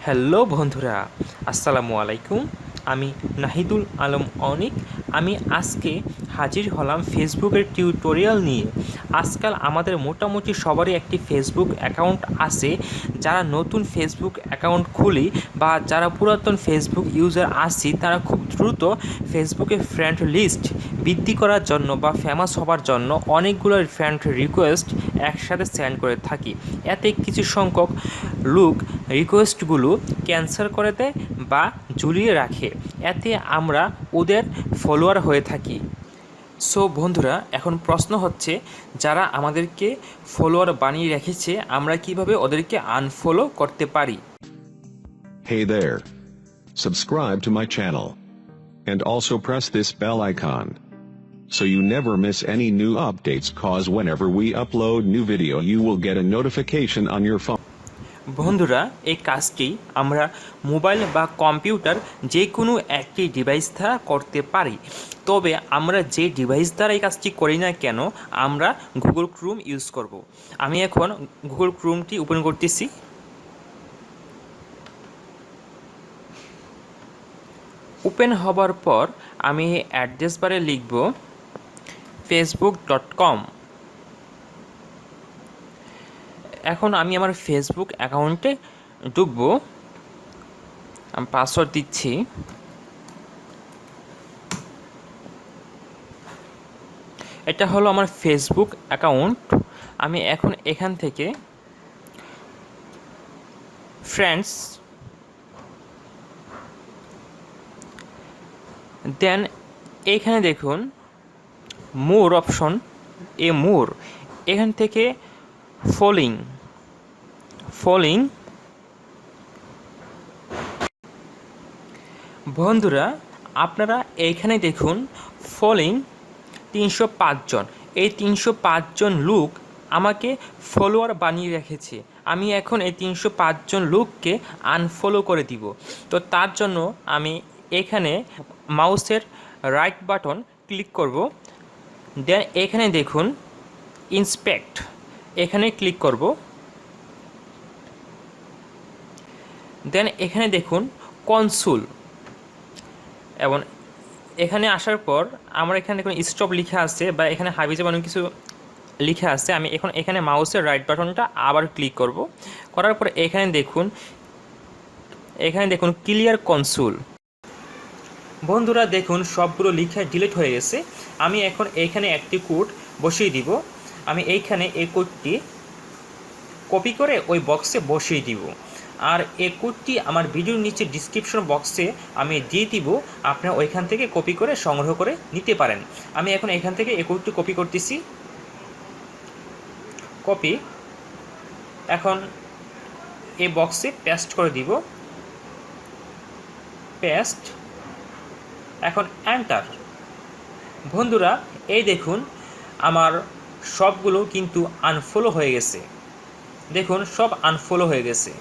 Hello বন্ধুরা, আসসালামু আলাইকুম। আমি নাহিদুল আলম অনিক। আমি আজকে হাজির হলাম ফেসবুকের টিউটোরিয়াল নিয়ে। আজকাল আমাদের মোটামুটি সবারই একটি ফেসবুক অ্যাকাউন্ট আছে। যারা নতুন ফেসবুক অ্যাকাউন্ট খুলি বা যারা পুরাতন ফেসবুক ইউজার আছি, তারা খুব দ্রুত ফেসবুকে ফ্রেন্ড লিস্ট বৃদ্ধি করার জন্য বা ফেমাস হবার জন্য অনেকগুলো ফ্রেন্ড রিকোয়েস্ট একসাথে সেন্ড করে থাকি। এতে কিছু সংখ্যক লোক রিকোয়েস্টগুলো ক্যান্সেল করে দেয় বা ঝুলিয়ে রাখে। এতে আমরা ওদের ফলোয়ার হয়ে থাকি। সো বন্ধুরা, এখন প্রশ্ন হচ্ছে, যারা আমাদেরকে ফলোয়ার বানিয়ে রেখেছে, আমরা কিভাবে ওদেরকে আনফলো করতে পারি? Hey there. Subscribe to my channel. And also press this bell icon, so you never miss any new updates, cause whenever we upload new video you will get a notification on your phone. বন্ধুরা, এই কাজটি আমরা mobile বা computer যে কোনো একটি device দ্বারা করতে পারি। তবে আমরা যে ডিভাইস দ্বারা এই কাজটি করি না কেন, আমরা গুগল ক্রোম ইউজ করব। আমি এখন গুগল ক্রোমটি ওপেন করতেছি। ওপেন হবার পর আমি অ্যাড্রেস বারে লিখব facebook.com। এখন আমি আমার ফেসবুক অ্যাকাউন্টে ঢুকবো। আমি পাসওয়ার্ড দিচ্ছি। এটা হলো আমার ফেসবুক অ্যাকাউন্ট। আমি এখন এখান থেকে ফ্রেন্ডস, দেন এইখানে দেখুন মোর অপশন, মোর, এখান থেকে ফলোইং। বন্ধুরা, আপনারা এইখানে দেখুন ফলোইং 305 জন। এই 305 জন লোক আমাকে ফলোয়ার বানিয়ে রেখেছে। আমি এখন এই 305 জন লোককে আনফলো করে দিব। তো তার জন্য আমি এখানে মাউসের রাইট বাটন ক্লিক করব। দেন এখানে দেখুন ইন্সপেক্ট, এখানে ক্লিক করব। দেন এখানে দেখুন কনসোল, এবং এখানে আসার পর আমার এখানে দেখুন স্টপ লেখা আছে বা এখানে হাবিজাব অনেক কিছু লেখা আছে। আমি এখন এখানে মাউসের রাইট বাটনটা আবার ক্লিক করব। করার পর এখানে দেখুন ক্লিয়ার কনসোল। বন্ধুরা দেখুন সবগুলো লেখা ডিলিট হয়ে গেছে। আমি এখন এখানে একটি কোড বসিয়ে দিব। আমি এইখানে এই কোডটি কপি করে ওই বক্সে বসিয়ে দিব। আর এই কোডটি আমার ভিডিওর নিচে ডিসক্রিপশন বক্সে আমি দিয়ে দিব, আপনারা ওইখান থেকে কপি করে সংগ্রহ করে নিতে পারেন। আমি এখন এখান থেকে এই কোডটি কপি করতেছি। কপি, এখন এই বক্সে পেস্ট করে দিব। পেস্ট, এখন এন্টার। বন্ধুরা এই দেখুন আমার সবগুলো কিন্তু আনফলো হয়ে গেছে। দেখুন সব আনফলো হয়ে গেছে।